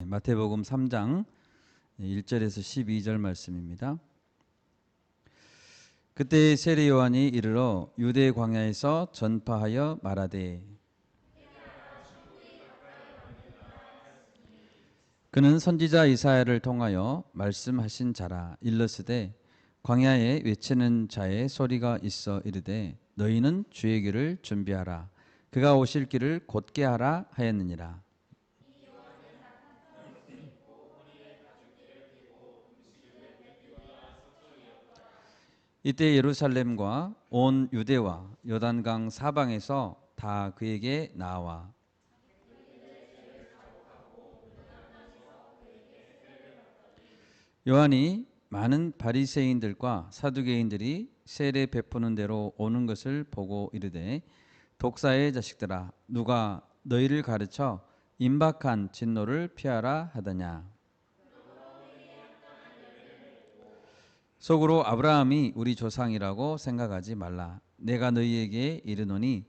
마태복음 3장 1절에서 12절 말씀입니다. 그때 세례 요한이 이르러 유대 광야에서 전파하여 말하되 그는 선지자 이사야를 통하여 말씀하신 자라. 일러스되 광야에 외치는 자의 소리가 있어 이르되 너희는 주의 길을 준비하라. 그가 오실 길을 곧게 하라 하였느니라. 이때 예루살렘과 온 유대와 요단강 사방에서 다 그에게 나와 요한이 많은 바리새인들과 사두개인들이 세례 베푸는 대로 오는 것을 보고 이르되 독사의 자식들아 누가 너희를 가르쳐 임박한 진노를 피하라 하더냐. 속으로 아브라함이 우리 조상이라고 생각하지 말라. 내가 너희에게 이르노니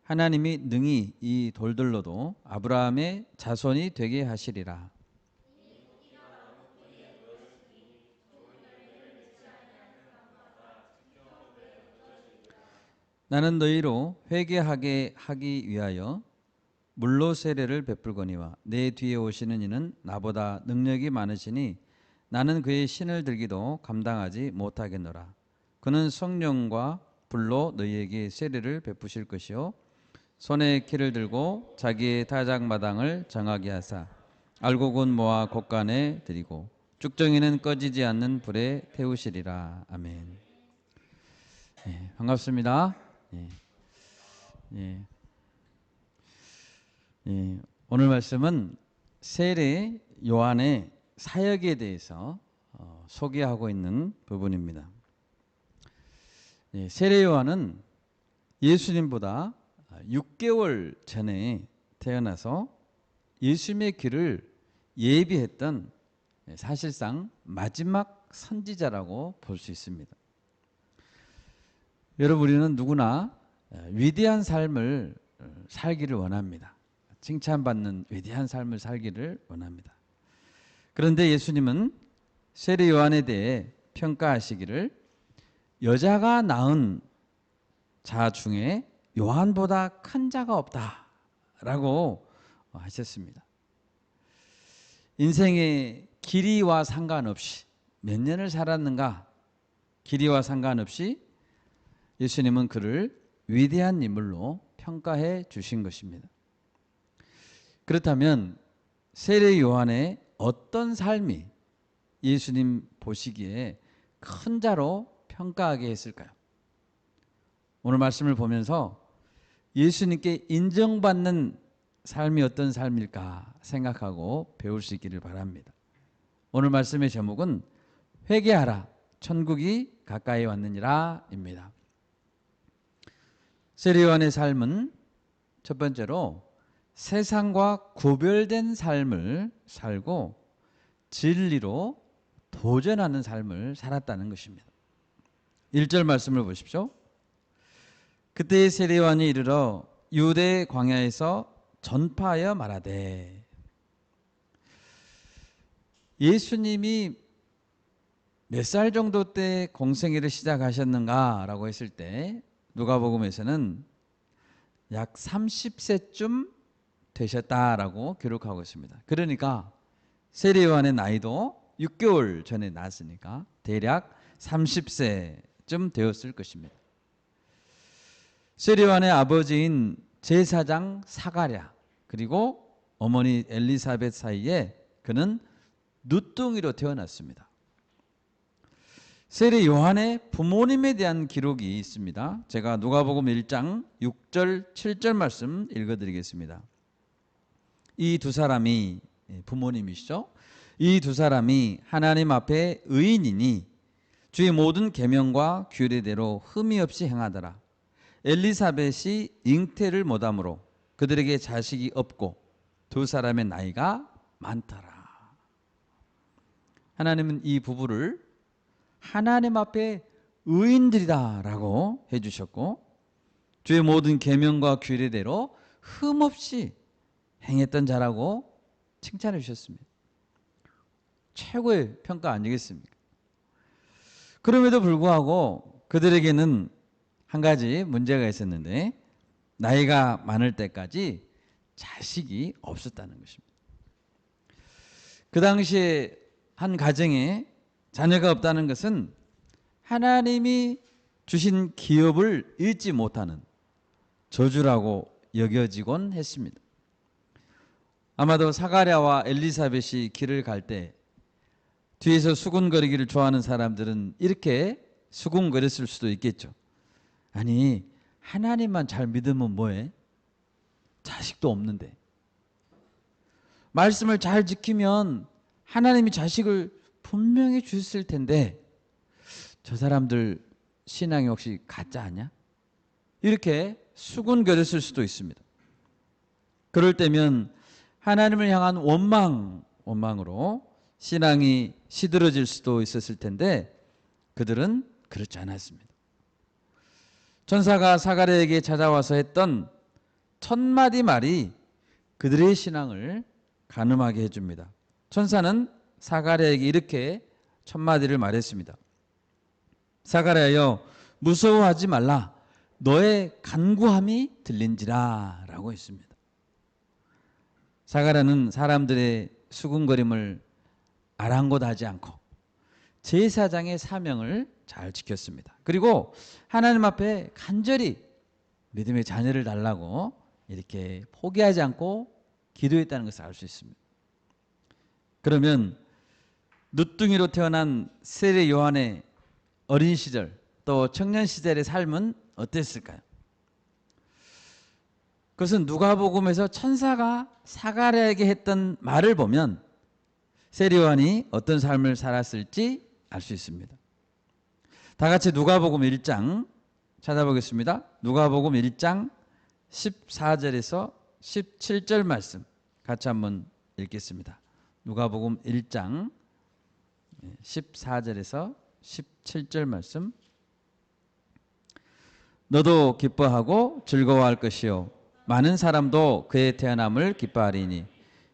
하나님이 능히 이 돌들로도 아브라함의 자손이 되게 하시리라. 나는 너희로 회개하게 하기 위하여 물로 세례를 베풀거니와 내 뒤에 오시는 이는 나보다 능력이 많으시니 나는 그의 신을 들기도 감당하지 못하겠노라. 그는 성령과 불로 너희에게 세례를 베푸실 것이요 손에 키를 들고 자기의 타작마당을 정하게 하사 알곡은 모아 곳간에 들이고 쭉정이는 꺼지지 않는 불에 태우시리라. 아멘. 반갑습니다. 예. 오늘 말씀은 세례 요한의 사역에 대해서 소개하고 있는 부분입니다. 세례 요한은 예수님보다 6개월 전에 태어나서 예수님의 길을 예비했던 사실상 마지막 선지자라고 볼 수 있습니다. 여러분, 우리는 누구나 위대한 삶을 살기를 원합니다. 칭찬받는 위대한 삶을 살기를 원합니다. 그런데 예수님은 세례 요한에 대해 평가하시기를 여자가 낳은 자 중에 요한보다 큰 자가 없다라고 하셨습니다. 인생의 길이와 상관없이 몇 년을 살았는가 길이와 상관없이 예수님은 그를 위대한 인물로 평가해 주신 것입니다. 그렇다면 세례 요한의 어떤 삶이 예수님 보시기에 큰 자로 평가하게 했을까요? 오늘 말씀을 보면서 예수님께 인정받는 삶이 어떤 삶일까 생각하고 배울 수 있기를 바랍니다. 오늘 말씀의 제목은 회개하라 천국이 가까이 왔느니라 입니다. 세례 요한의 삶은 첫 번째로 세상과 구별된 삶을 살고 진리로 도전하는 삶을 살았다는 것입니다. 1절 말씀을 보십시오. 그때 세례 요한이 이르러 유대 광야에서 전파하여 말하되, 예수님이 몇 살 정도 때 공생애를 시작하셨는가라고 했을 때 누가복음에서는 약 30세쯤 되셨다라고 기록하고 있습니다. 그러니까 세례 요한의 나이도 6개월 전에 낳았으니까 대략 30세쯤 되었을 것입니다. 세례 요한의 아버지인 제사장 사가랴 그리고 어머니 엘리사벳 사이에 그는 누뚱이로 태어났습니다. 세례 요한의 부모님에 대한 기록이 있습니다. 제가 누가복음 1장 6절 7절 말씀 읽어드리겠습니다. 이 두 사람이 부모님이시죠. 이 두 사람이 하나님 앞에 의인이니 주의 모든 계명과 규례대로 흠이 없이 행하더라. 엘리사벳이 잉태를 못하므로 그들에게 자식이 없고 두 사람의 나이가 많더라. 하나님은 이 부부를 하나님 앞에 의인들이다라고 해주셨고 주의 모든 계명과 규례대로 흠없이 행했던 자라고 칭찬해 주셨습니다. 최고의 평가 아니겠습니까? 그럼에도 불구하고 그들에게는 한 가지 문제가 있었는데 나이가 많을 때까지 자식이 없었다는 것입니다. 그 당시에 한 가정에 자녀가 없다는 것은 하나님이 주신 기업을 잃지 못하는 저주라고 여겨지곤 했습니다. 아마도 사가랴와 엘리사벳이 길을 갈 때 뒤에서 수군거리기를 좋아하는 사람들은 이렇게 수군거렸을 수도 있겠죠. 아니, 하나님만 잘 믿으면 뭐해? 자식도 없는데. 말씀을 잘 지키면 하나님이 자식을 분명히 주셨을 텐데 저 사람들 신앙이 혹시 가짜 아니야? 이렇게 수군거렸을 수도 있습니다. 그럴 때면 하나님을 향한 원망으로 신앙이 시들어질 수도 있었을 텐데 그들은 그렇지 않았습니다. 천사가 사가랴에게 찾아와서 했던 첫 마디 말이 그들의 신앙을 가늠하게 해줍니다. 천사는 사가랴에게 이렇게 첫 마디를 말했습니다. 사가랴여, 무서워하지 말라. 너의 간구함이 들린지라 라고 했습니다. 사가랴는 사람들의 수군거림을 아랑곳하지 않고 제사장의 사명을 잘 지켰습니다. 그리고 하나님 앞에 간절히 믿음의 자녀를 달라고 이렇게 포기하지 않고 기도했다는 것을 알 수 있습니다. 그러면 누뚱이로 태어난 세례 요한의 어린 시절 또 청년 시절의 삶은 어땠을까요? 그것은 누가복음에서 천사가 사가랴에게 했던 말을 보면 세례 요한이 어떤 삶을 살았을지 알 수 있습니다. 다 같이 누가복음 1장 찾아보겠습니다. 누가복음 1장 14절에서 17절 말씀 같이 한번 읽겠습니다. 누가복음 1장 14절에서 17절 말씀. 너도 기뻐하고 즐거워할 것이요 많은 사람도 그의 태어남을 기뻐하리니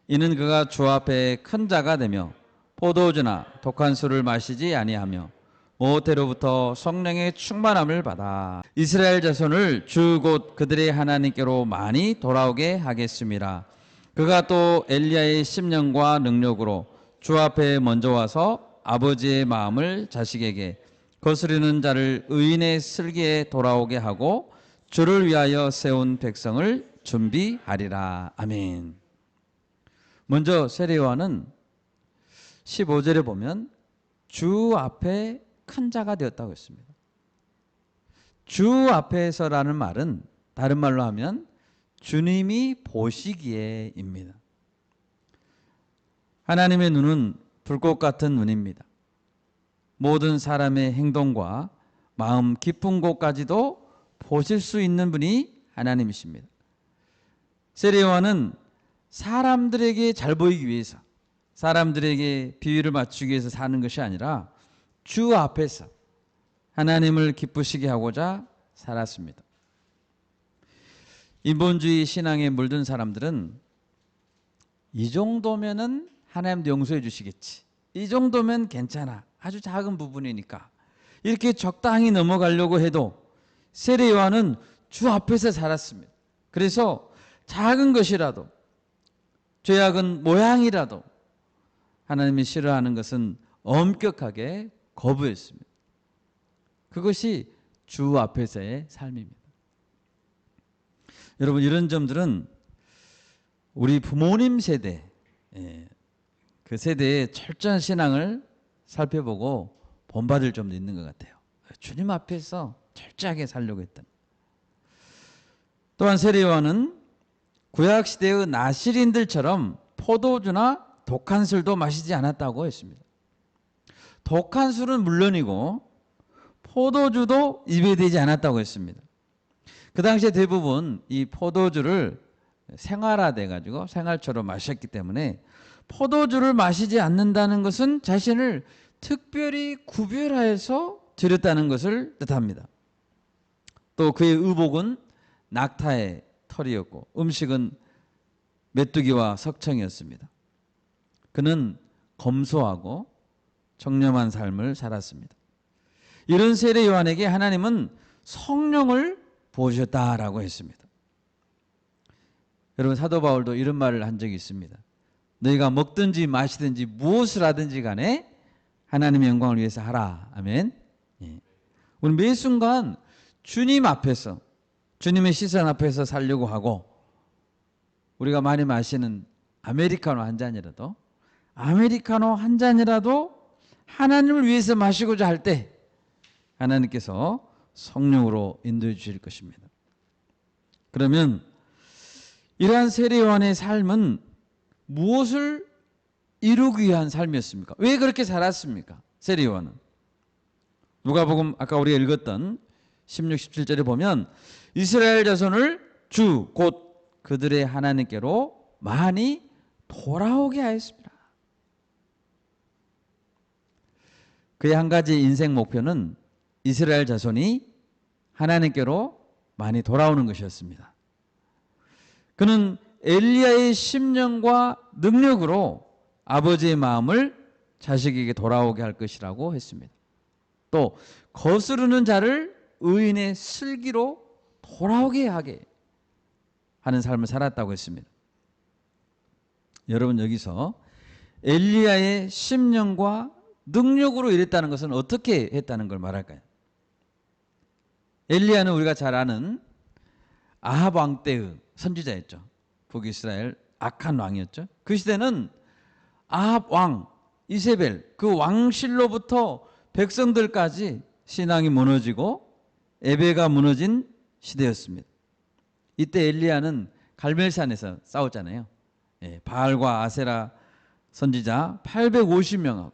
이는 그가 주 앞에 큰 자가 되며 포도주나 독한 술을 마시지 아니하며 모태로부터 성령의 충만함을 받아 이스라엘 자손을 주 곧 그들의 하나님께로 많이 돌아오게 하겠습니다. 그가 또 엘리야의 심령과 능력으로 주 앞에 먼저 와서 아버지의 마음을 자식에게 거스르는 자를 의인의 슬기에 돌아오게 하고 주를 위하여 세운 백성을 준비하리라. 아멘. 먼저 세례 요한은 15절에 보면 주 앞에 큰 자가 되었다고 했습니다. 주 앞에서라는 말은 다른 말로 하면 주님이 보시기에입니다. 하나님의 눈은 불꽃 같은 눈입니다. 모든 사람의 행동과 마음 깊은 곳까지도 보실 수 있는 분이 하나님이십니다. 세례 요한은 사람들에게 잘 보이기 위해서 사람들에게 비위를 맞추기 위해서 사는 것이 아니라 주 앞에서 하나님을 기쁘시게 하고자 살았습니다. 인본주의 신앙에 물든 사람들은 이 정도면은 하나님도 용서해 주시겠지. 이 정도면 괜찮아. 아주 작은 부분이니까. 이렇게 적당히 넘어가려고 해도 세례 요한은 주 앞에서 살았습니다. 그래서 작은 것이라도 죄악은 모양이라도 하나님이 싫어하는 것은 엄격하게 거부했습니다. 그것이 주 앞에서의 삶입니다. 여러분, 이런 점들은 우리 부모님 세대, 그 세대의 철저한 신앙을 살펴보고 본받을 점도 있는 것 같아요. 주님 앞에서 철저하게 살려고 했던. 또한 세례 요한은 구약 시대의 나실인들처럼 포도주나 독한 술도 마시지 않았다고 했습니다. 독한 술은 물론이고 포도주도 입에 대지 않았다고 했습니다. 그 당시에 대부분 이 포도주를 생활화돼 가지고 생활처럼 마셨기 때문에 포도주를 마시지 않는다는 것은 자신을 특별히 구별하여서 드렸다는 것을 뜻합니다. 또 그의 의복은 낙타의 털이었고 음식은 메뚜기와 석청이었습니다. 그는 검소하고 청렴한 삶을 살았습니다. 이런 세례 요한에게 하나님은 성령을 부어주셨다라고 했습니다. 여러분, 사도 바울도 이런 말을 한 적이 있습니다. 너희가 먹든지 마시든지 무엇을 하든지 간에 하나님의 영광을 위해서 하라. 아멘. 예. 우리 매 순간 주님 앞에서, 주님의 시선 앞에서 살려고 하고, 우리가 많이 마시는 아메리카노 한 잔이라도 하나님을 위해서 마시고자 할 때 하나님께서 성령으로 인도해 주실 것입니다. 그러면 이러한 세례 요한의 삶은 무엇을 이루기 위한 삶이었습니까? 왜 그렇게 살았습니까? 세례 요한은. 누가복음 아까 우리가 읽었던 16, 17절에 보면 이스라엘 자손을 주 곧 그들의 하나님께로 많이 돌아오게 하였습니다. 그의 한 가지 인생 목표는 이스라엘 자손이 하나님께로 많이 돌아오는 것이었습니다. 그는 엘리야의 심령과 능력으로 아버지의 마음을 자식에게 돌아오게 할 것이라고 했습니다. 또 거스르는 자를 의인의 슬기로 돌아오게 하게 하는 삶을 살았다고 했습니다. 여러분, 여기서 엘리야의 심령과 능력으로 이랬다는 것은 어떻게 했다는 걸 말할까요? 엘리야는 우리가 잘 아는 아합 왕 때의 선지자였죠. 북이스라엘 악한 왕이었죠. 그 시대는 아합 왕 이세벨 그 왕실로부터 백성들까지 신앙이 무너지고 예배가 무너진 시대였습니다. 이때 엘리야는 갈멜산에서 싸웠잖아요. 바알과 아세라 선지자 850명하고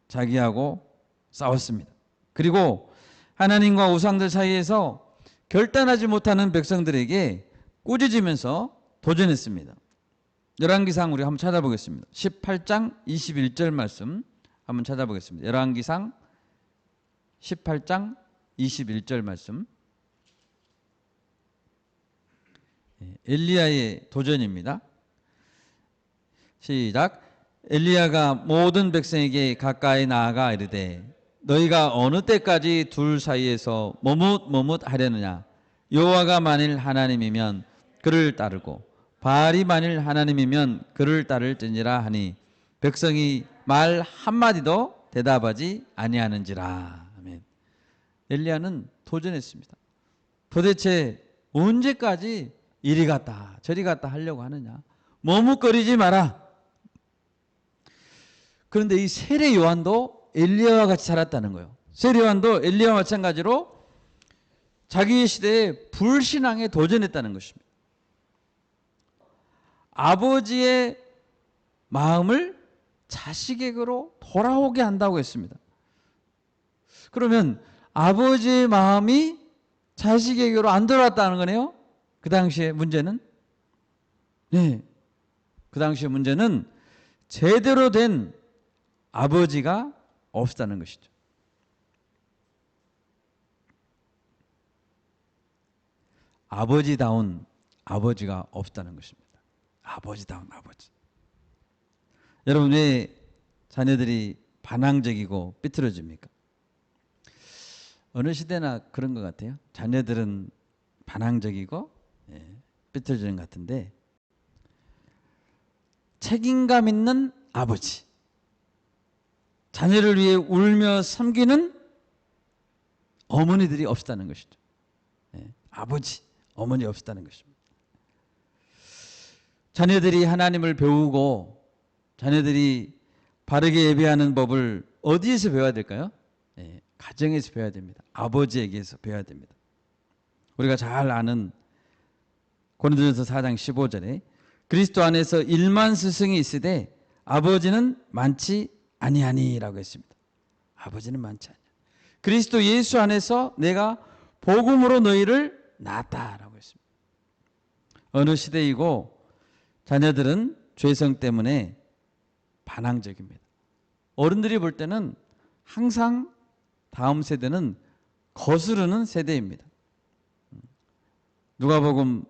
자기하고 싸웠습니다. 그리고 하나님과 우상들 사이에서 결단하지 못하는 백성들에게 꾸짖으면서 도전했습니다. 열왕기상 우리 한번 찾아보겠습니다. 18장 21절 말씀 한번 찾아보겠습니다. 열왕기상 18장 21절 말씀. 엘리야의 도전입니다. 시작. 엘리야가 모든 백성에게 가까이 나아가 이르되 너희가 어느 때까지 둘 사이에서 머뭇머뭇하려느냐. 여호와가 만일 하나님이면 그를 따르고 바알이 만일 하나님이면 그를 따를지니라 하니 백성이 말 한마디도 대답하지 아니하는지라. 아멘. 엘리야는 도전했습니다. 도대체 언제까지 이리 갔다 저리 갔다 하려고 하느냐. 머뭇거리지 마라. 그런데 이 세례 요한도 엘리야와 같이 살았다는 거예요. 세례 요한도 엘리야와 마찬가지로 자기의 시대에 불신앙에 도전했다는 것입니다. 아버지의 마음을 자식에게로 돌아오게 한다고 했습니다. 그러면 아버지의 마음이 자식에게로 안 돌아왔다는 거네요. 그 당시의 문제는? 네. 그 당시의 문제는 제대로 된 아버지가 없다는 것이죠. 아버지다운 아버지가 없다는 것입니다. 아버지다운 아버지. 여러분, 왜 자녀들이 반항적이고 삐뚤어집니까? 어느 시대나 그런 것 같아요. 자녀들은 반항적이고 삐뚤어지는 것 같은데, 책임감 있는 아버지, 자녀를 위해 울며 섬기는 어머니들이 없다는 것이죠. 아버지, 어머니 없다는 것입니다. 자녀들이 하나님을 배우고 자녀들이 바르게 예배하는 법을 어디에서 배워야 될까요? 가정에서 배워야 됩니다. 아버지에게서 배워야 됩니다. 우리가 잘 아는 고린도전서 4장 15절에 그리스도 안에서 1만 스승이 있으되 아버지는 많지 아니하니라고 했습니다. 아버지는 많지 아니하니. 그리스도 예수 안에서 내가 복음으로 너희를 낳았다라고 했습니다. 어느 시대이고 자녀들은 죄성 때문에 반항적입니다. 어른들이 볼 때는 항상 다음 세대는 거스르는 세대입니다. 누가복음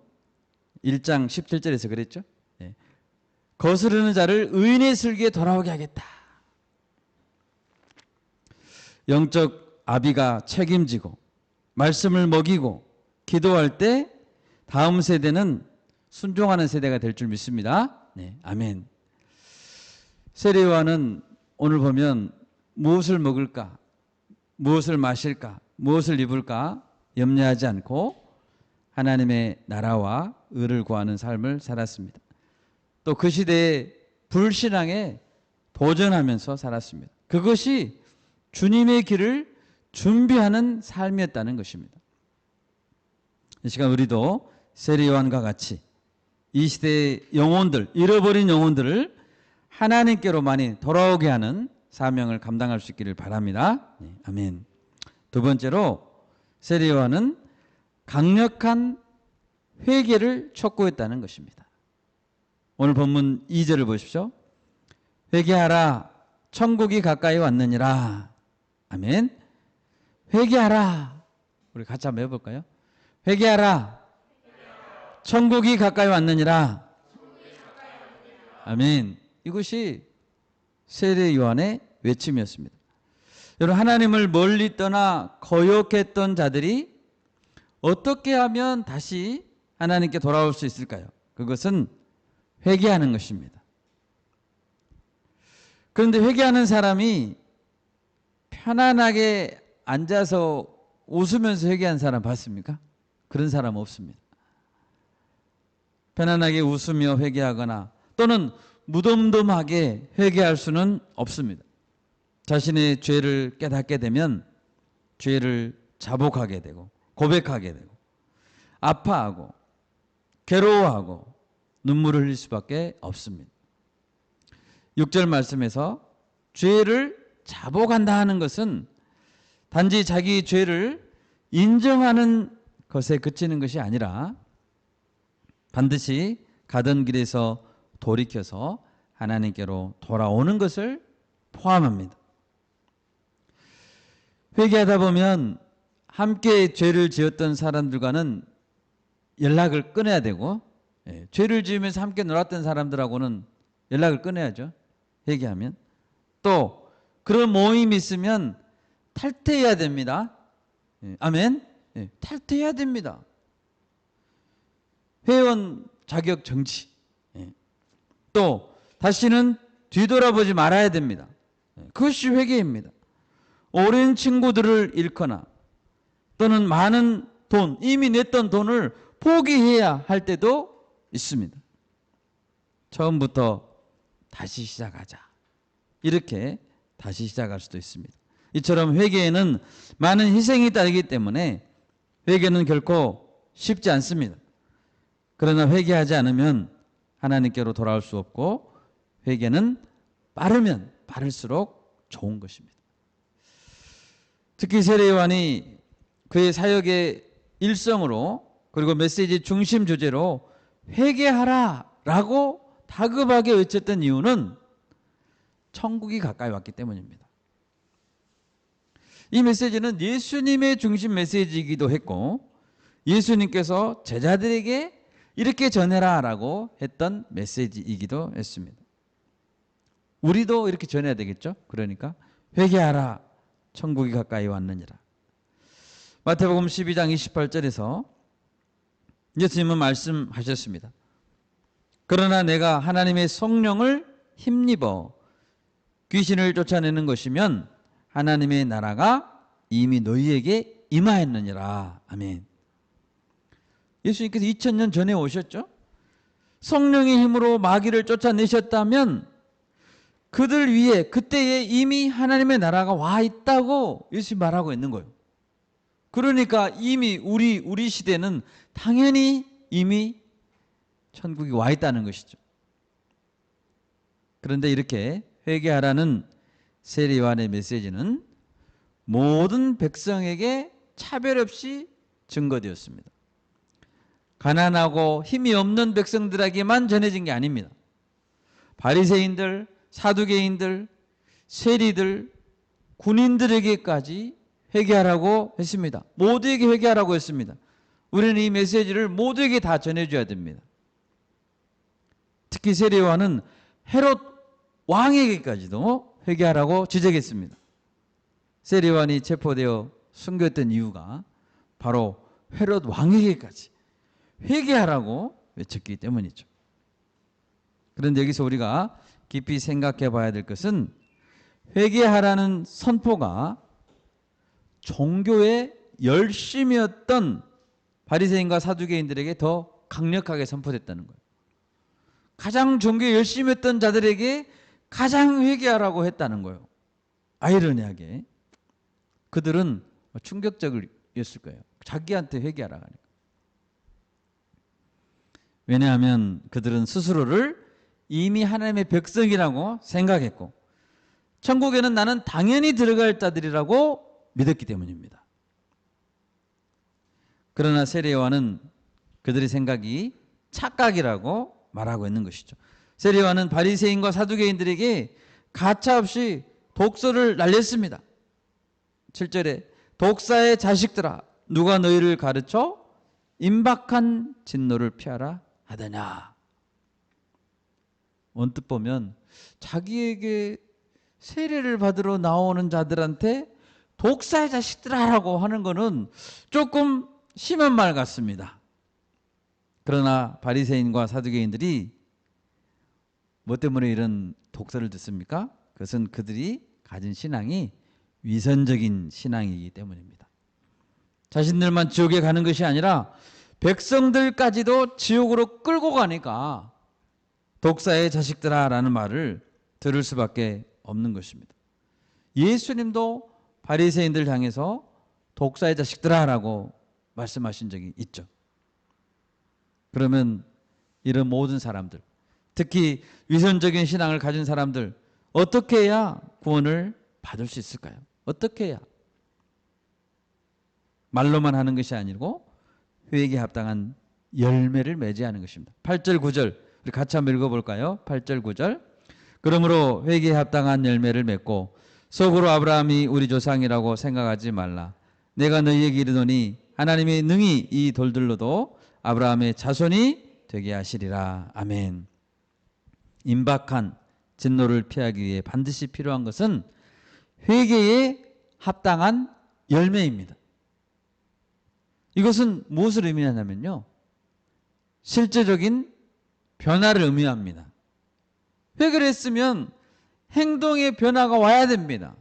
1장 17절에서 그랬죠. 거스르는 자를 의인의 슬기에 돌아오게 하겠다. 영적 아비가 책임지고 말씀을 먹이고 기도할 때 다음 세대는 순종하는 세대가 될 줄 믿습니다. 네, 아멘. 세례요한은 오늘 보면 무엇을 먹을까, 무엇을 마실까, 무엇을 입을까 염려하지 않고 하나님의 나라와 의를 구하는 삶을 살았습니다. 또 그 시대의 불신앙에 도전하면서 살았습니다. 그것이 주님의 길을 준비하는 삶이었다는 것입니다. 이 시간 우리도 세례요한과 같이 이 시대의 영혼들, 잃어버린 영혼들을 하나님께로 많이 돌아오게 하는 사명을 감당할 수 있기를 바랍니다. 네, 아멘. 두 번째로 세례요한은 강력한 회개를 촉구했다는 것입니다. 오늘 본문 2절을 보십시오. 회개하라, 천국이 가까이 왔느니라. 아멘. 회개하라. 우리 같이 한번 해볼까요? 회개하라, 천국이 가까이 왔느니라. 아멘. 이것이 세례 요한의 외침이었습니다. 여러분, 하나님을 멀리 떠나 거역했던 자들이 어떻게 하면 다시 하나님께 돌아올 수 있을까요? 그것은 회개하는 것입니다. 그런데 회개하는 사람이 편안하게 앉아서 웃으면서 회개한 사람 봤습니까? 그런 사람 없습니다. 편안하게 웃으며 회개하거나 또는 무덤덤하게 회개할 수는 없습니다. 자신의 죄를 깨닫게 되면 죄를 자복하게 되고 고백하게 되고 아파하고 괴로워하고 눈물을 흘릴 수밖에 없습니다. 6절 말씀에서 죄를 자복한다 하는 것은 단지 자기 죄를 인정하는 것에 그치는 것이 아니라 반드시 가던 길에서 돌이켜서 하나님께로 돌아오는 것을 포함합니다. 회개하다 보면 함께 죄를 지었던 사람들과는 연락을 끊어야 되고, 죄를 지으면서 함께 놀았던 사람들하고는 연락을 끊어야죠. 회개하면. 또 그런 모임이 있으면 탈퇴해야 됩니다. 아멘. 탈퇴해야 됩니다. 회원 자격 정지. 또 다시는 뒤돌아보지 말아야 됩니다. 그것이 회개입니다. 오랜 친구들을 잃거나 또는 많은 돈, 이미 냈던 돈을 포기해야 할 때도 있습니다. 처음부터 다시 시작하자. 이렇게 다시 시작할 수도 있습니다. 이처럼 회개에는 많은 희생이 따르기 때문에 회개는 결코 쉽지 않습니다. 그러나 회개하지 않으면 하나님께로 돌아올 수 없고 회개는 빠르면 빠를수록 좋은 것입니다. 특히 세례 요한이 그의 사역의 일성으로 그리고 메시지 중심 주제로 회개하라라고 다급하게 외쳤던 이유는 천국이 가까이 왔기 때문입니다. 이 메시지는 예수님의 중심 메시지이기도 했고 예수님께서 제자들에게 이렇게 전해라라고 했던 메시지이기도 했습니다. 우리도 이렇게 전해야 되겠죠? 그러니까 회개하라, 천국이 가까이 왔느니라. 마태복음 12장 28절에서 예수님은 말씀하셨습니다. 그러나 내가 하나님의 성령을 힘입어 귀신을 쫓아내는 것이면 하나님의 나라가 이미 너희에게 임하였느니라. 아멘. 예수님께서 2000년 전에 오셨죠? 성령의 힘으로 마귀를 쫓아내셨다면 그들 위에 그때에 이미 하나님의 나라가 와 있다고 예수님 말하고 있는 거예요. 그러니까 이미 우리 시대는 당연히 이미 천국이 와 있다는 것이죠. 그런데 이렇게 회개하라는 세례 요한의 메시지는 모든 백성에게 차별 없이 증거되었습니다. 가난하고 힘이 없는 백성들에게만 전해진 게 아닙니다. 바리새인들, 사두개인들, 세리들, 군인들에게까지 회개하라고 했습니다. 모두에게 회개하라고 했습니다. 우리는 이 메시지를 모두에게 다 전해줘야 됩니다. 특히 세례 요한은 헤롯 왕에게까지도 회개하라고 지적했습니다. 세례요한이 체포되어 숨겼던 이유가 바로 헤롯 왕에게까지 회개하라고 외쳤기 때문이죠. 그런데 여기서 우리가 깊이 생각해 봐야 될 것은 회개하라는 선포가 종교의 열심이었던 바리새인과 사두개인들에게 더 강력하게 선포됐다는 거예요. 가장 종교에 열심히 했던 자들에게 가장 회개하라고 했다는 거예요. 아이러니하게 그들은 충격적이었을 거예요. 자기한테 회개하라고 하니까. 왜냐하면 그들은 스스로를 이미 하나님의 백성이라고 생각했고 천국에는 나는 당연히 들어갈 자들이라고 믿었기 때문입니다. 그러나 세례요한은 그들의 생각이 착각이라고 말하고 있는 것이죠. 세례요한은 바리새인과 사두개인들에게 가차없이 독설을 날렸습니다. 7절에 독사의 자식들아 누가 너희를 가르쳐 임박한 진노를 피하라 하더냐. 언뜻 보면 자기에게 세례를 받으러 나오는 자들한테 독사의 자식들아라고 하는 것은 조금 심한 말 같습니다. 그러나 바리새인과 사두개인들이 뭐 때문에 이런 독설을 듣습니까? 그것은 그들이 가진 신앙이 위선적인 신앙이기 때문입니다. 자신들만 지옥에 가는 것이 아니라 백성들까지도 지옥으로 끌고 가니까 독사의 자식들아 라는 말을 들을 수밖에 없는 것입니다. 예수님도 바리새인들 향해서 독사의 자식들아 라고 말씀하신 적이 있죠. 그러면 이런 모든 사람들, 특히 위선적인 신앙을 가진 사람들 어떻게 해야 구원을 받을 수 있을까요? 어떻게 해야? 말로만 하는 것이 아니고 회개에 합당한 열매를 맺어야 하는 것입니다. 8절 9절 우리 같이 한번 읽어볼까요? 8절 9절 그러므로 회개에 합당한 열매를 맺고 속으로 아브라함이 우리 조상이라고 생각하지 말라. 내가 너희에게 이르노니 하나님이 능히 이 돌들로도 아브라함의 자손이 되게 하시리라. 아멘. 임박한 진노를 피하기 위해 반드시 필요한 것은 회개에 합당한 열매입니다. 이것은 무엇을 의미하냐면요, 실제적인 변화를 의미합니다. 회개를 했으면 행동의 변화가 와야 됩니다.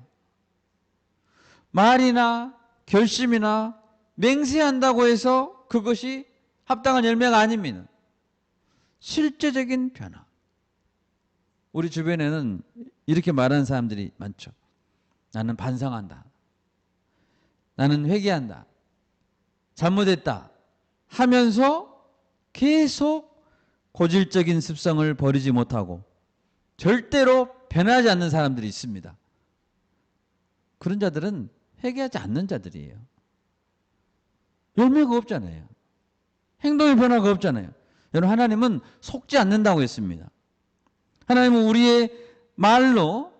말이나 결심이나 맹세한다고 해서 그것이 합당한 열매가 아닙니다. 실제적인 변화. 우리 주변에는 이렇게 말하는 사람들이 많죠. 나는 반성한다. 나는 회개한다. 잘못했다 하면서 계속 고질적인 습성을 버리지 못하고 절대로 변하지 않는 사람들이 있습니다. 그런 자들은 회개하지 않는 자들이에요. 열매가 없잖아요. 행동의 변화가 없잖아요. 여러분, 하나님은 속지 않는다고 했습니다. 하나님은 우리의 말로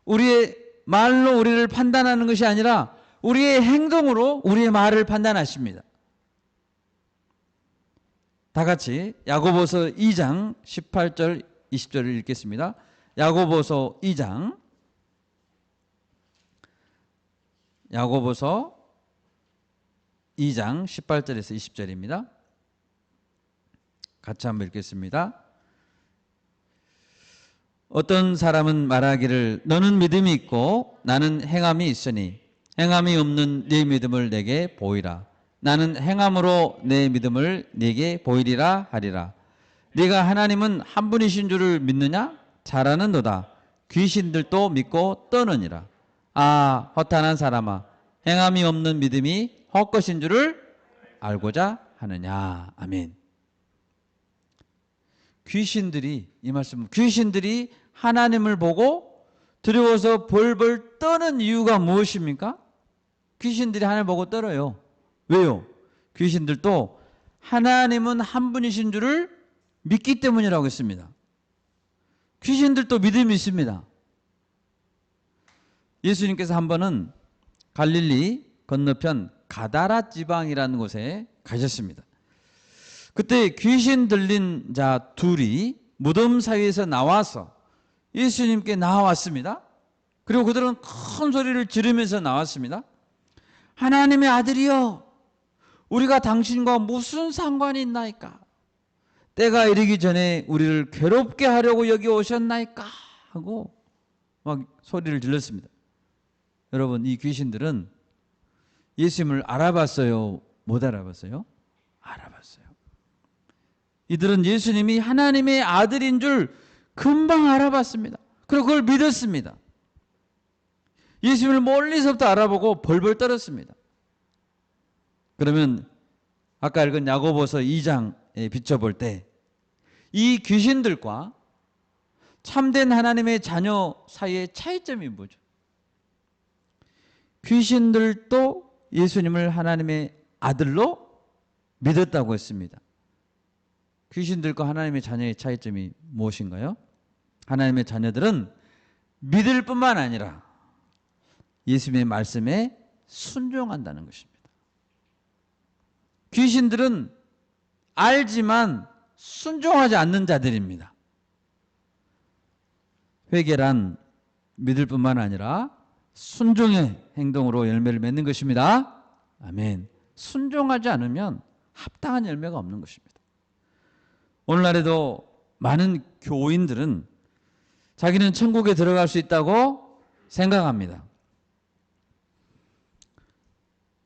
우리를 판단하는 것이 아니라 우리의 행동으로 우리의 말을 판단하십니다. 다 같이 야고보서 2장 18절 20절을 읽겠습니다. 야고보서 2장 18절에서 20절입니다. 같이 한번 읽겠습니다. 어떤 사람은 말하기를 너는 믿음이 있고 나는 행함이 있으니 행함이 없는 네 믿음을 내게 보이라. 나는 행함으로 내 믿음을 네게 보이리라 하리라. 네가 하나님은 한 분이신 줄을 믿느냐? 잘하는도다. 귀신들도 믿고 떠느니라. 아, 허탄한 사람아, 행함이 없는 믿음이 헛것인 줄을 알고자 하느냐. 아멘. 귀신들이, 이 말씀, 귀신들이 하나님을 보고 두려워서 벌벌 떠는 이유가 무엇입니까? 귀신들이 하나님을 보고 떨어요. 왜요? 귀신들도 하나님은 한 분이신 줄을 믿기 때문이라고 했습니다. 귀신들도 믿음이 있습니다. 예수님께서 한 번은 갈릴리 건너편 가다라 지방이라는 곳에 가셨습니다. 그때 귀신 들린 자 둘이 무덤 사이에서 나와서 예수님께 나와왔습니다. 그리고 그들은 큰 소리를 지르면서 나왔습니다. 하나님의 아들이여, 우리가 당신과 무슨 상관이 있나이까? 때가 이르기 전에 우리를 괴롭게 하려고 여기 오셨나이까? 하고 막 소리를 질렀습니다. 여러분, 이 귀신들은 예수님을 알아봤어요? 못 알아봤어요? 알아봤어요. 이들은 예수님이 하나님의 아들인 줄 금방 알아봤습니다. 그리고 그걸 믿었습니다. 예수님을 멀리서부터 알아보고 벌벌 떨었습니다. 그러면 아까 읽은 야고보서 2장에 비춰볼 때 이 귀신들과 참된 하나님의 자녀 사이의 차이점이 뭐죠? 귀신들도 예수님을 하나님의 아들로 믿었다고 했습니다. 귀신들과 하나님의 자녀의 차이점이 무엇인가요? 하나님의 자녀들은 믿을 뿐만 아니라 예수님의 말씀에 순종한다는 것입니다. 귀신들은 알지만 순종하지 않는 자들입니다. 회개란 믿을 뿐만 아니라 순종의 행동으로 열매를 맺는 것입니다. 아멘. 순종하지 않으면 합당한 열매가 없는 것입니다. 오늘날에도 많은 교인들은 자기는 천국에 들어갈 수 있다고 생각합니다.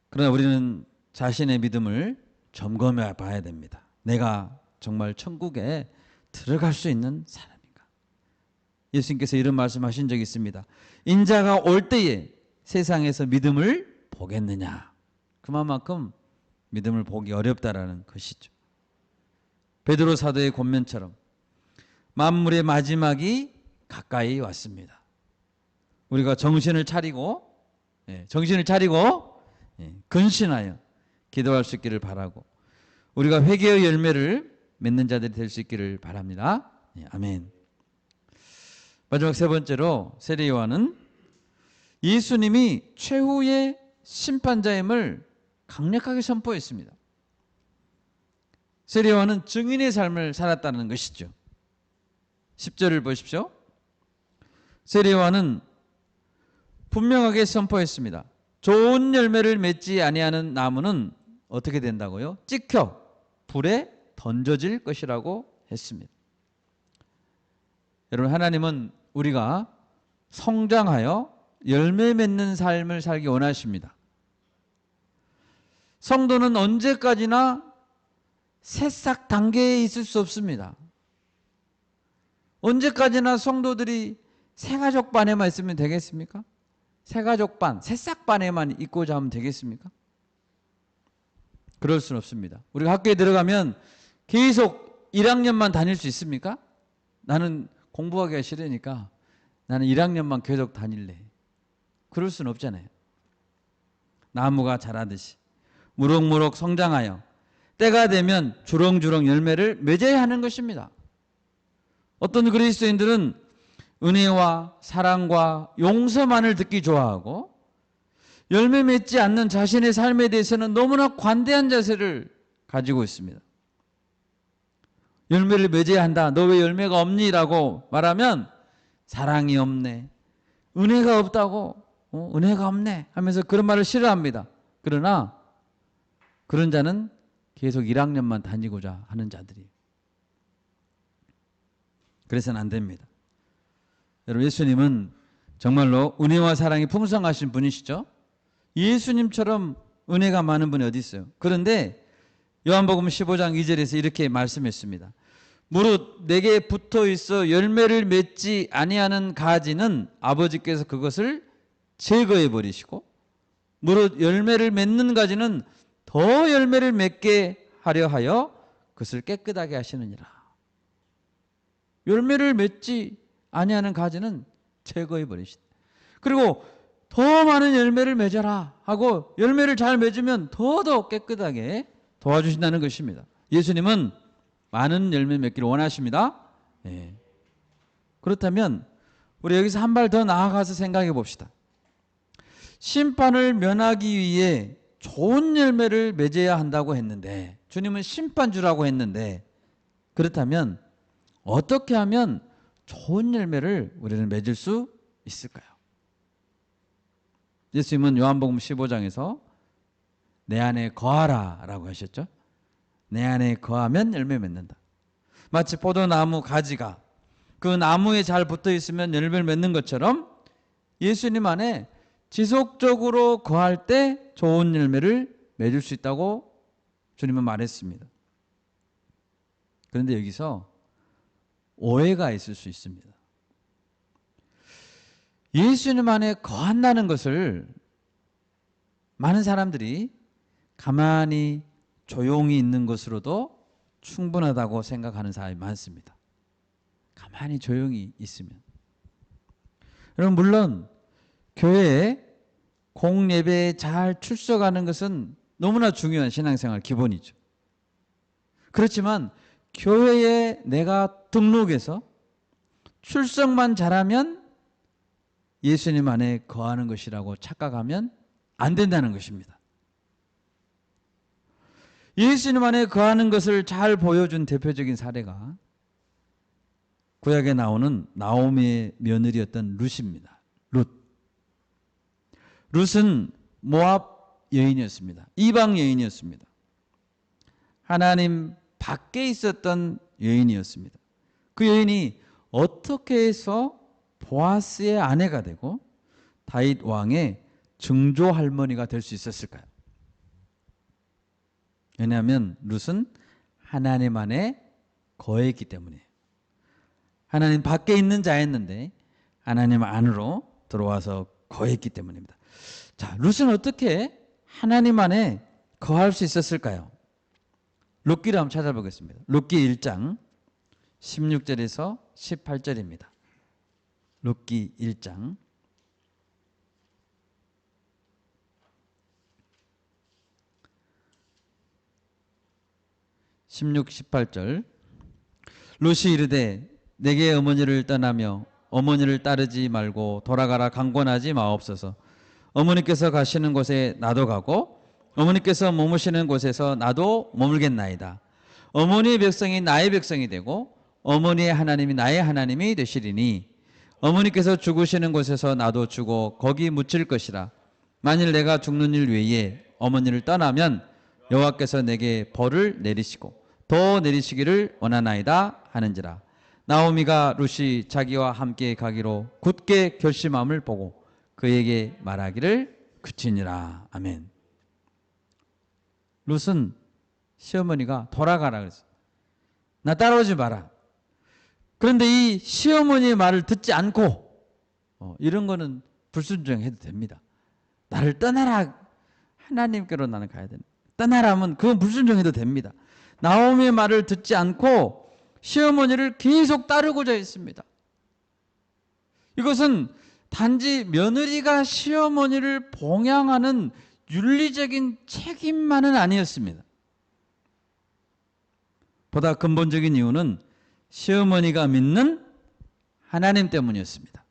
그러나 우리는 자신의 믿음을 점검해 봐야 됩니다. 내가 정말 천국에 들어갈 수 있는 사람인가? 예수님께서 이런 말씀하신 적이 있습니다. 인자가 올 때에 세상에서 믿음을 보겠느냐? 그만큼 믿음을 보기 어렵다라는 것이죠. 베드로 사도의 권면처럼 만물의 마지막이 가까이 왔습니다. 우리가 정신을 차리고 근신하여 기도할 수 있기를 바라고 우리가 회개의 열매를 맺는 자들이 될 수 있기를 바랍니다. 아멘. 마지막 세 번째로 세례 요한은 예수님이 최후의 심판자임을 강력하게 선포했습니다. 세례 요한은 증인의 삶을 살았다는 것이죠. 10절을 보십시오. 세례 요한은 분명하게 선포했습니다. 좋은 열매를 맺지 아니하는 나무는 어떻게 된다고요? 찍혀 불에 던져질 것이라고 했습니다. 여러분, 하나님은 우리가 성장하여 열매 맺는 삶을 살기 원하십니다. 성도는 언제까지나 새싹 단계에 있을 수 없습니다. 언제까지나 성도들이 새가족 반에만 있으면 되겠습니까? 새가족 반, 새싹 반에만 있고자 하면 되겠습니까? 그럴 수는 없습니다. 우리가 학교에 들어가면 계속 1학년만 다닐 수 있습니까? 나는 공부하기가 싫으니까 나는 1학년만 계속 다닐래. 그럴 수는 없잖아요. 나무가 자라듯이 무럭무럭 성장하여 때가 되면 주렁주렁 열매를 맺어야 하는 것입니다. 어떤 그리스도인들은 은혜와 사랑과 용서만을 듣기 좋아하고 열매 맺지 않는 자신의 삶에 대해서는 너무나 관대한 자세를 가지고 있습니다. 열매를 맺어야 한다. 너 왜 열매가 없니? 라고 말하면 사랑이 없네. 은혜가 없다고. 은혜가 없네. 하면서 그런 말을 싫어합니다. 그러나 그런 자는 계속 1학년만 다니고자 하는 자들이. 그래서는 안 됩니다. 여러분, 예수님은 정말로 은혜와 사랑이 풍성하신 분이시죠. 예수님처럼 은혜가 많은 분이 어디 있어요? 그런데 요한복음 15장 2절에서 이렇게 말씀했습니다. 무릇 내게 붙어 있어 열매를 맺지 아니하는 가지는 아버지께서 그것을 제거해 버리시고 무릇 열매를 맺는 가지는 더 열매를 맺게 하려 하여 그것을 깨끗하게 하시느니라. 열매를 맺지 아니하는 가지는 제거해 버리시다. 그리고 더 많은 열매를 맺어라 하고 열매를 잘 맺으면 더더 깨끗하게 도와주신다는 것입니다. 예수님은 많은 열매 맺기를 원하십니다. 네. 그렇다면 우리 여기서 한 발 더 나아가서 생각해 봅시다. 심판을 면하기 위해 좋은 열매를 맺어야 한다고 했는데 주님은 심판주라고 했는데 그렇다면 어떻게 하면 좋은 열매를 우리는 맺을 수 있을까요? 예수님은 요한복음 15장에서 내 안에 거하라 라고 하셨죠. 내 안에 거하면 열매 맺는다. 마치 포도나무 가지가 그 나무에 잘 붙어 있으면 열매를 맺는 것처럼 예수님 안에 지속적으로 거할 때 좋은 열매를 맺을 수 있다고 주님은 말했습니다. 그런데 여기서 오해가 있을 수 있습니다. 예수님 안에 거한다는 것을 많은 사람들이 가만히 조용히 있는 것으로도 충분하다고 생각하는 사람이 많습니다. 가만히 조용히 있으면. 여러분, 물론 교회에 공예배에 잘 출석하는 것은 너무나 중요한 신앙생활 기본이죠. 그렇지만 교회에 내가 등록해서 출석만 잘하면 예수님 안에 거하는 것이라고 착각하면 안 된다는 것입니다. 예수님 안에 거하는 것을 잘 보여준 대표적인 사례가 구약에 나오는 나오미의 며느리였던 룻입니다. 룻은 모압 여인이었습니다. 이방 여인이었습니다. 하나님 밖에 있었던 여인이었습니다. 그 여인이 어떻게 해서 보아스의 아내가 되고 다윗 왕의 증조 할머니가 될 수 있었을까요? 왜냐하면 룻은 하나님 안에 거했기 때문이에요. 하나님 밖에 있는 자였는데 하나님 안으로 들어와서 거했기 때문입니다. 자, 룻은 어떻게 하나님 안에 거할 수 있었을까요? 룻기를 한번 찾아보겠습니다. 룻기 1장 16절에서 18절입니다. 룻기 1장 16, 18절. 룻이 이르되 내게 어머니를 떠나며 어머니를 따르지 말고 돌아가라 강권하지 마옵소서. 어머니께서 가시는 곳에 나도 가고 어머니께서 머무시는 곳에서 나도 머물겠나이다. 어머니의 백성이 나의 백성이 되고 어머니의 하나님이 나의 하나님이 되시리니 어머니께서 죽으시는 곳에서 나도 죽어 거기 묻힐 것이라. 만일 내가 죽는 일 외에 어머니를 떠나면 여호와께서 내게 벌을 내리시고 더 내리시기를 원하나이다 하는지라. 나오미가 룻이 자기와 함께 가기로 굳게 결심함을 보고 그에게 말하기를 그치니라. 아멘. 룻은 시어머니가 돌아가라 그랬어요. 나 따라오지 마라. 그런데 이 시어머니의 말을 듣지 않고 이런 거는 불순종해도 됩니다. 나를 떠나라. 하나님께로 나는 가야 된다. 떠나라 하면 그건 불순종해도 됩니다. 나오미의 말을 듣지 않고 시어머니를 계속 따르고자 했습니다. 이것은 단지 며느리가 시어머니를 봉양하는 윤리적인 책임만은 아니었습니다. 보다 근본적인 이유는 시어머니가 믿는 하나님 때문이었습니다.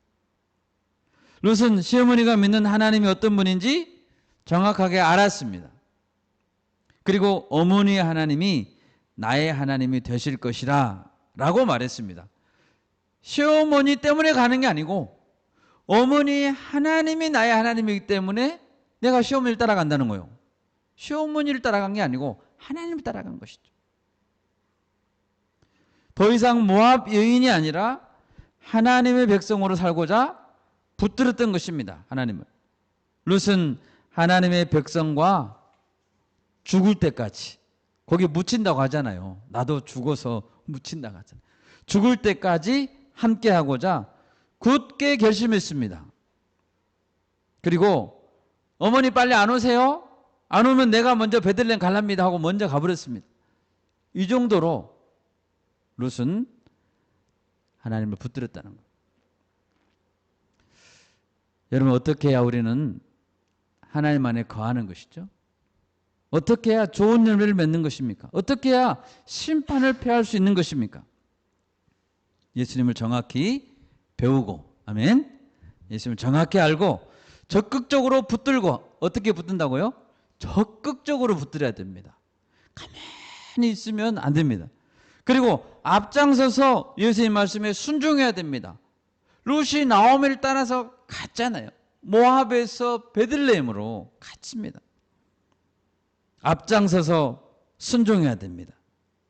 룻은 시어머니가 믿는 하나님이 어떤 분인지 정확하게 알았습니다. 그리고 어머니의 하나님이 나의 하나님이 되실 것이라 라고 말했습니다. 시어머니 때문에 가는 게 아니고 어머니의 하나님이 나의 하나님이기 때문에 내가 시어머니를 따라간다는 거예요. 시어머니를 따라간 게 아니고 하나님을 따라간 것이죠. 더 이상 모압 여인이 아니라 하나님의 백성으로 살고자 붙들었던 것입니다. 하나님을. 룻은 하나님의 백성과 죽을 때까지, 거기 묻힌다고 하잖아요. 나도 죽어서 묻힌다고 하잖아요. 죽을 때까지 함께 하고자 굳게 결심했습니다. 그리고 어머니 빨리 안 오세요? 안 오면 내가 먼저 베들레헴 갈랍니다 하고 먼저 가버렸습니다. 이 정도로 룻은 하나님을 붙들었다는 거예요. 여러분, 어떻게 해야 우리는 하나님 안에 거하는 것이죠? 어떻게 해야 좋은 열매를 맺는 것입니까? 어떻게 해야 심판을 피할 수 있는 것입니까? 예수님을 정확히 배우고, 아멘. 예수님을 정확히 알고 적극적으로 붙들고. 어떻게 붙든다고요? 적극적으로 붙들어야 됩니다. 가만히 있으면 안 됩니다. 그리고 앞장서서 예수님 말씀에 순종해야 됩니다. 룻이 나오미를 따라서 갔잖아요. 모압에서 베들레헴으로 갇힙니다. 앞장서서 순종해야 됩니다.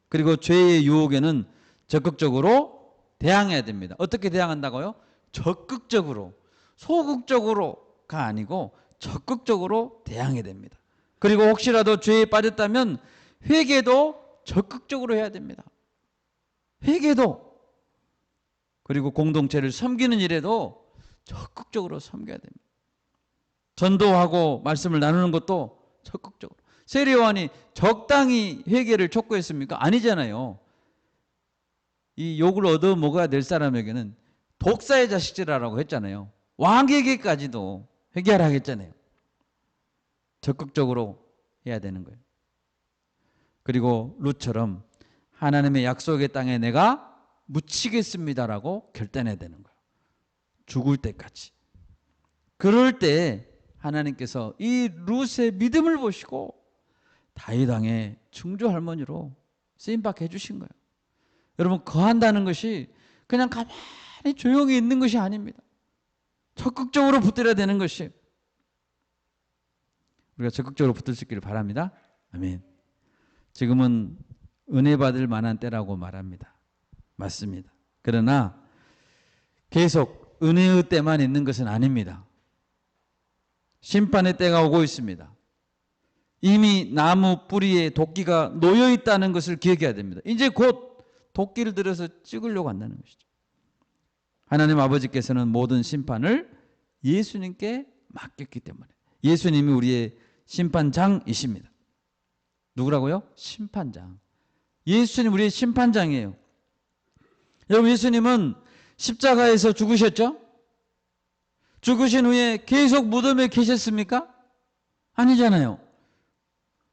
그리고 죄의 유혹에는 적극적으로 대항해야 됩니다. 어떻게 대항한다고요? 적극적으로, 소극적으로가 아니고 적극적으로 대항해야 됩니다. 그리고 혹시라도 죄에 빠졌다면 회개도 적극적으로 해야 됩니다. 회개도. 그리고 공동체를 섬기는 일에도 적극적으로 섬겨야 됩니다. 전도하고 말씀을 나누는 것도 적극적으로. 세례요한이 적당히 회개를 촉구했습니까? 아니잖아요. 이 욕을 얻어 먹어야 될 사람에게는 독사의 자식들이라고 했잖아요. 왕에게까지도 회개하라 했잖아요. 적극적으로 해야 되는 거예요. 그리고 룻처럼 하나님의 약속의 땅에 내가 묻히겠습니다라고 결단해야 되는 거예요. 죽을 때까지. 그럴 때 하나님께서 이 룻의 믿음을 보시고 다윗 왕의 증조 할머니로 쓰임받게 해주신 거예요. 여러분, 거한다는 것이 그냥 가만히 조용히 있는 것이 아닙니다. 적극적으로 붙들어야 되는 것이. 우리가 적극적으로 붙들 수 있기를 바랍니다. 아멘. 지금은 은혜 받을 만한 때라고 말합니다. 맞습니다. 그러나 계속 은혜의 때만 있는 것은 아닙니다. 심판의 때가 오고 있습니다. 이미 나무 뿌리에 도끼가 놓여 있다는 것을 기억해야 됩니다. 이제 곧 도끼를 들어서 찍으려고 한다는 것이죠. 하나님 아버지께서는 모든 심판을 예수님께 맡겼기 때문에 예수님이 우리의 심판장이십니다. 누구라고요? 심판장. 예수님 우리의 심판장이에요. 여러분, 예수님은 십자가에서 죽으셨죠? 죽으신 후에 계속 무덤에 계셨습니까? 아니잖아요.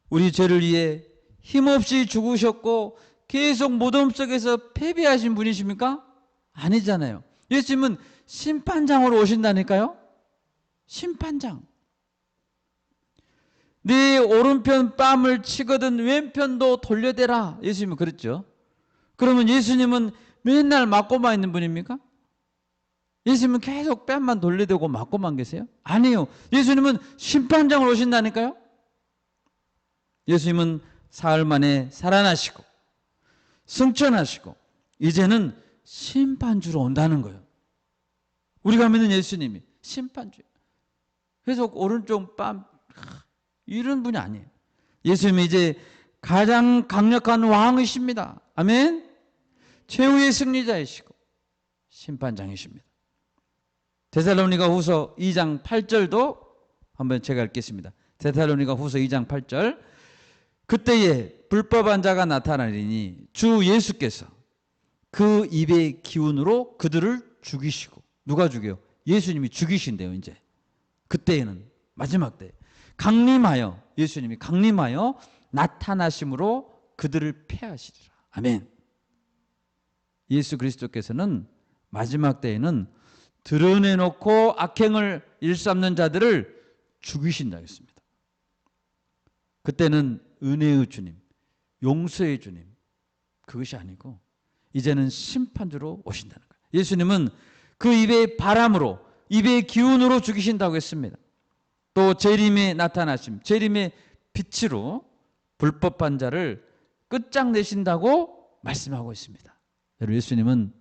우리 죄를 위해 힘없이 죽으셨고 계속 무덤 속에서 패배하신 분이십니까? 아니잖아요. 예수님은 심판장으로 오신다니까요. 심판장. 네 오른편 뺨을 치거든 왼편도 돌려대라. 예수님은 그랬죠. 그러면 예수님은 맨날 맞고만 있는 분입니까? 예수님은 계속 뺨만 돌려대고 맞고만 계세요? 아니에요. 예수님은 심판장으로 오신다니까요. 예수님은 사흘 만에 살아나시고 승천하시고 이제는 심판주로 온다는 거예요. 우리가 믿는 예수님이 심판주. 계속 오른쪽 뺨 이런 분이 아니에요. 예수님이 이제 가장 강력한 왕이십니다. 아멘. 최후의 승리자이시고 심판장이십니다. 데살로니가 후서 2장 8절도 한번 제가 읽겠습니다. 데살로니가 후서 2장 8절. 그때에 불법한 자가 나타나리니 주 예수께서 그 입의 기운으로 그들을 죽이시고. 누가 죽여요? 예수님이 죽이신대요. 이제 그때에는 마지막 때 강림하여, 예수님이 강림하여 나타나심으로 그들을 패하시리라. 아멘. 예수 그리스도께서는 마지막 때에는 드러내놓고 악행을 일삼는 자들을 죽이신다 했습니다. 그때는 은혜의 주님, 용서의 주님, 그것이 아니고 이제는 심판주로 오신다는 거예요. 예수님은 그 입의 바람으로, 입의 기운으로 죽이신다고 했습니다. 또 재림에 나타나심, 재림의 빛으로 불법한 자를 끝장내신다고 말씀하고 있습니다. 여러분, 예수님은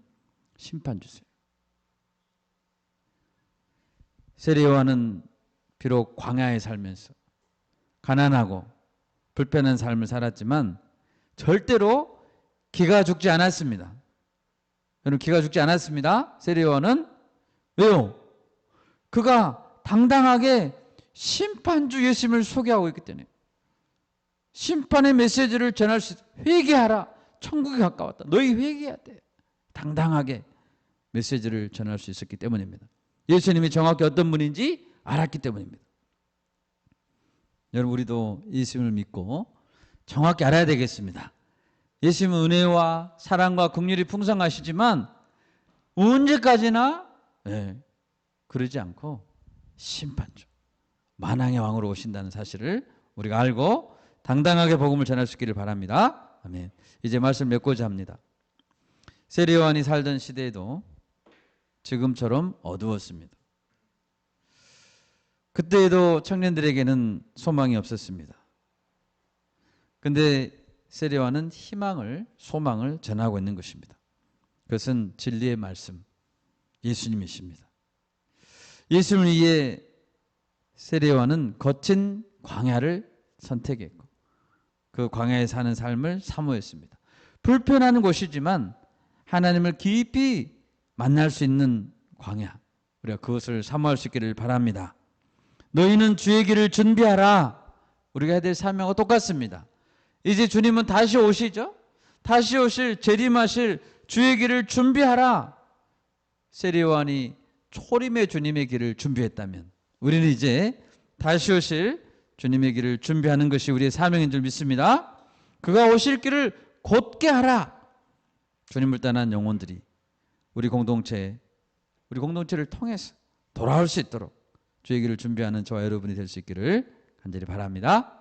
심판주세요. 세례요한은 비록 광야에 살면서 가난하고 불편한 삶을 살았지만 절대로 기가 죽지 않았습니다. 여러분, 기가 죽지 않았습니다. 세례요한은. 왜요? 그가 당당하게 심판주 예수님을 소개하고 있기 때문에. 심판의 메시지를 전할 수 있다. 회개하라. 천국이 가까웠다. 너희 회개해야 돼. 당당하게 메시지를 전할 수 있었기 때문입니다. 예수님이 정확히 어떤 분인지 알았기 때문입니다. 여러분, 우리도 예수님을 믿고 정확히 알아야 되겠습니다. 예수님은 은혜와 사랑과 긍휼이 풍성하시지만 언제까지나 그러지 않고 심판주, 만왕의 왕으로 오신다는 사실을 우리가 알고 당당하게 복음을 전할 수 있기를 바랍니다. 아멘. 이제 말씀 맺고자 합니다. 세례요한이 살던 시대에도 지금처럼 어두웠습니다. 그때에도 청년들에게는 소망이 없었습니다. 근데 세례요한은 희망을, 소망을 전하고 있는 것입니다. 그것은 진리의 말씀, 예수님이십니다. 예수님을 위해 세례요한은 거친 광야를 선택했고 그 광야에 사는 삶을 사모했습니다. 불편한 곳이지만 하나님을 깊이 만날 수 있는 광야, 우리가 그것을 사모할 수 있기를 바랍니다. 너희는 주의 길을 준비하라. 우리가 해야 될 사명과 똑같습니다. 이제 주님은 다시 오시죠. 다시 오실, 재림하실 주의 길을 준비하라. 세례요한이 초림의 주님의 길을 준비했다면 우리는 이제 다시 오실 주님의 길을 준비하는 것이 우리의 사명인 줄 믿습니다. 그가 오실 길을 곧게 하라. 주님을 떠난 영혼들이 우리 공동체를 통해서 돌아올 수 있도록 주의 길을 준비하는 저와 여러분이 될 수 있기를 간절히 바랍니다.